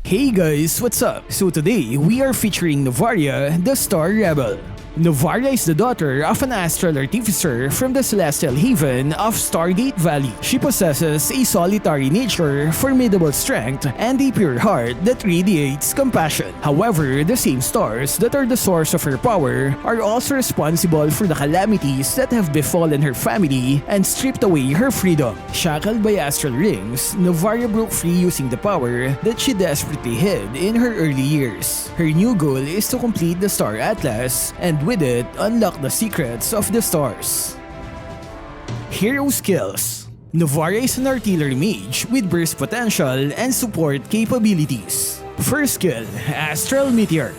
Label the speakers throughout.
Speaker 1: Hey guys, what's up? So today, we are featuring Novaria, the Star Rebel. Novaria is the daughter of an astral artificer from the celestial haven of Stargate Valley. She possesses a solitary nature, formidable strength, and a pure heart that radiates compassion. However, the same stars that are the source of her power are also responsible for the calamities that have befallen her family and stripped away her freedom. Shackled by astral rings, Novaria broke free using the power that she desperately hid in her early years. Her new goal is to complete the Star Atlas and with it, unlock the secrets of the stars. Hero skills. Novaria is an artillery mage with burst potential and support capabilities. First skill, Astral Meteor.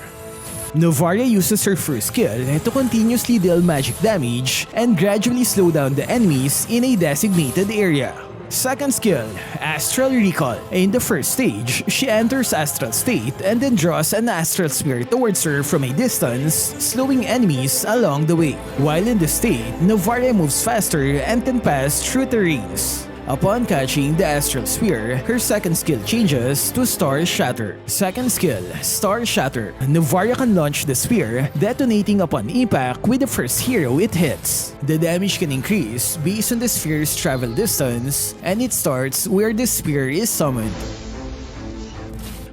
Speaker 1: Novaria uses her first skill to continuously deal magic damage and gradually slow down the enemies in a designated area. Second skill, Astral Recall. In the first stage, she enters Astral State and then draws an Astral Spear towards her from a distance, slowing enemies along the way. While in this state, Novaria moves faster and can pass through terrains. Upon catching the Astral Spear, her second skill changes to Star Shatter. Second skill, Star Shatter. Novaria can launch the spear, detonating upon impact with the first hero it hits. The damage can increase based on the sphere's travel distance, and it starts where the spear is summoned.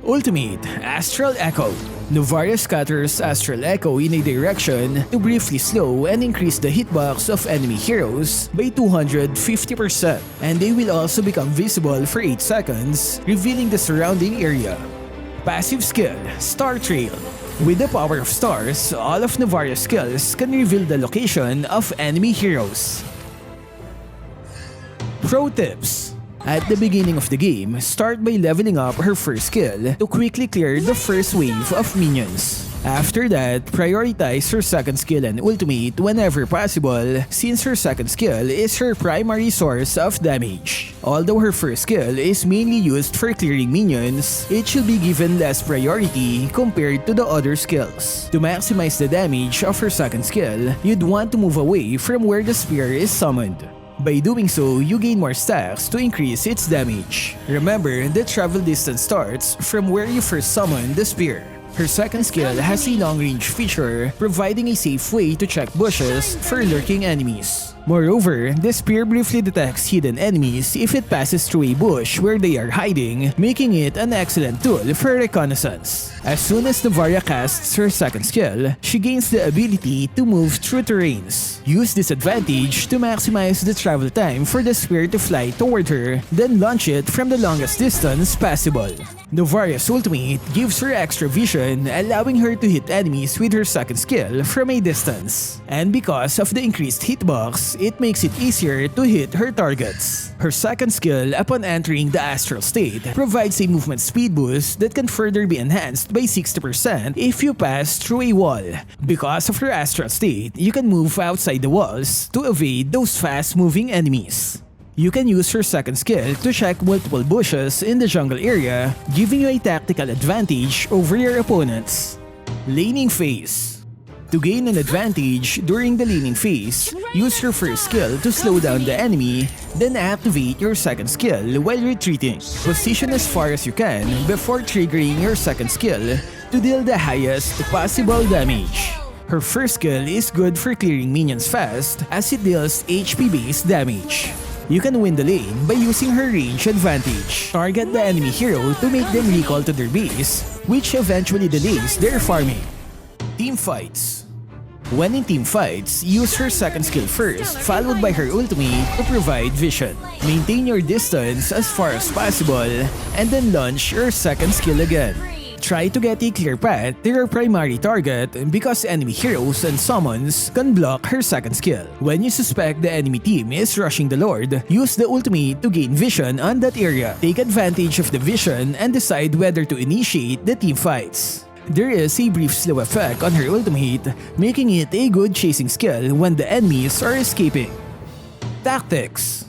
Speaker 1: Ultimate, Astral Echo. Novaria scatters Astral Echo in a direction to briefly slow and increase the hitbox of enemy heroes by 250%, and they will also become visible for 8 seconds, revealing the surrounding area. Passive skill, Star Trail. With the power of stars, all of Novaria's skills can reveal the location of enemy heroes. Pro tips. At the beginning of the game, start by leveling up her first skill to quickly clear the first wave of minions. After that, prioritize her second skill and ultimate whenever possible, since her second skill is her primary source of damage. Although her first skill is mainly used for clearing minions, it should be given less priority compared to the other skills. To maximize the damage of her second skill, you'd want to move away from where the spear is summoned. By doing so, you gain more stacks to increase its damage. Remember, the travel distance starts from where you first summoned the spear. Her second skill has a long-range feature, providing a safe way to check bushes for lurking enemies. Moreover, the spear briefly detects hidden enemies if it passes through a bush where they are hiding, making it an excellent tool for reconnaissance. As soon as Novaria casts her second skill, she gains the ability to move through terrains. Use this advantage to maximize the travel time for the spear to fly toward her, then launch it from the longest distance possible. Novaria's ultimate gives her extra vision, allowing her to hit enemies with her second skill from a distance. And because of the increased hitbox, it makes it easier to hit her targets. Her second skill upon entering the astral state provides a movement speed boost that can further be enhanced by 60% if you pass through a wall. Because of her astral state, you can move outside the walls to evade those fast-moving enemies. You can use her second skill to check multiple bushes in the jungle area, giving you a tactical advantage over your opponents. Laning phase. To gain an advantage during the laning phase, use your first skill to slow down the enemy, then activate your second skill while retreating. Position as far as you can before triggering your second skill to deal the highest possible damage. Her first skill is good for clearing minions fast as it deals HP-based damage. You can win the lane by using her range advantage. Target the enemy hero to make them recall to their base, which eventually delays their farming. Team fights. When in team fights, use her second skill first, followed by her ultimate to provide vision. Maintain your distance as far as possible, and then launch your second skill again. Try to get a clear path to your primary target because enemy heroes and summons can block her second skill. When you suspect the enemy team is rushing the Lord, use the ultimate to gain vision on that area. Take advantage of the vision and decide whether to initiate the team fights. There is a brief slow effect on her ultimate, making it a good chasing skill when the enemies are escaping. Tactics.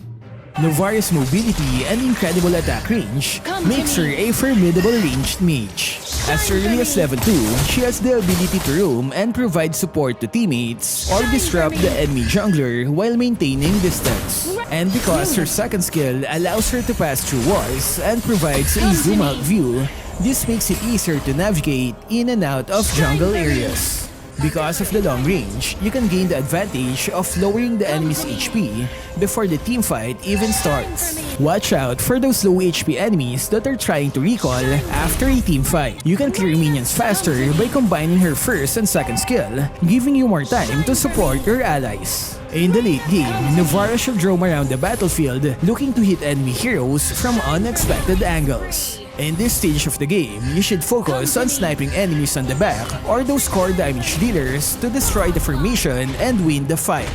Speaker 1: Novaria's mobility and incredible attack range makes her a formidable ranged mage. As early as level 2, she has the ability to roam and provide support to teammates or disrupt the enemy jungler while maintaining distance. And because her second skill allows her to pass through walls and provides a zoom-out view, This makes it easier to navigate in and out of jungle areas. Because of the long range, you can gain the advantage of lowering the enemy's HP before the teamfight even starts. Watch out for those low HP enemies that are trying to recall after a teamfight. You can clear minions faster by combining her first and second skill, giving you more time to support your allies. In the late game, Novaria should roam around the battlefield looking to hit enemy heroes from unexpected angles. In this stage of the game, you should focus on sniping enemies on the back or those core damage dealers to destroy the formation and win the fight.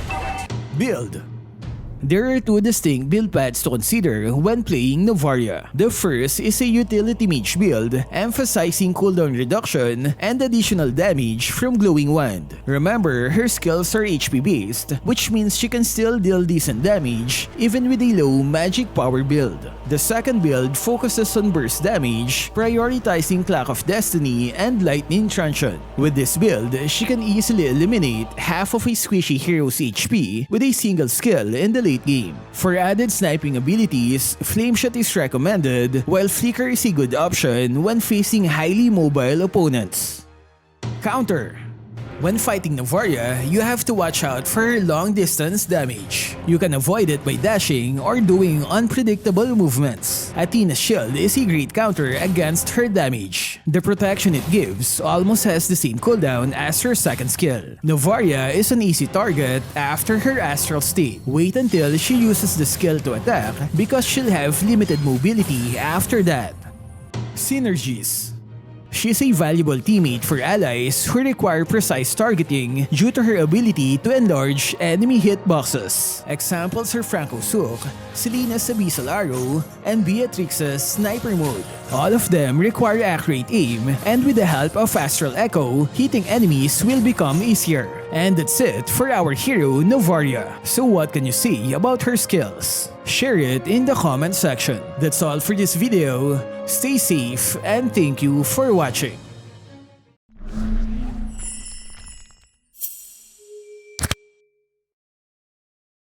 Speaker 1: Build. There are two distinct build paths to consider when playing Novaria. The first is a utility mage build, emphasizing cooldown reduction and additional damage from Glowing Wand. Remember, her skills are HP based, which means she can still deal decent damage even with a low magic power build. The second build focuses on burst damage, prioritizing Clock of Destiny and Lightning Truncheon. With this build, she can easily eliminate half of a squishy hero's HP with a single skill in the late game. For added sniping abilities, Flame Shot is recommended, while Flicker is a good option when facing highly mobile opponents. Counter. When fighting Novaria, you have to watch out for her long-distance damage. You can avoid it by dashing or doing unpredictable movements. Athena's shield is a great counter against her damage. The protection it gives almost has the same cooldown as her second skill. Novaria is an easy target after her astral state. Wait until she uses the skill to attack because she'll have limited mobility after that. Synergies. She's a valuable teammate for allies who require precise targeting due to her ability to enlarge enemy hitboxes. Examples are Franco's Hook, Selena's Abyssal Arrow, and Beatrix's Sniper Mode. All of them require accurate aim, and with the help of Astral Echo, hitting enemies will become easier. And that's it for our hero Novaria. So what can you say about her skills? Share it in the comment section. That's all for this video. Stay safe and thank you for watching.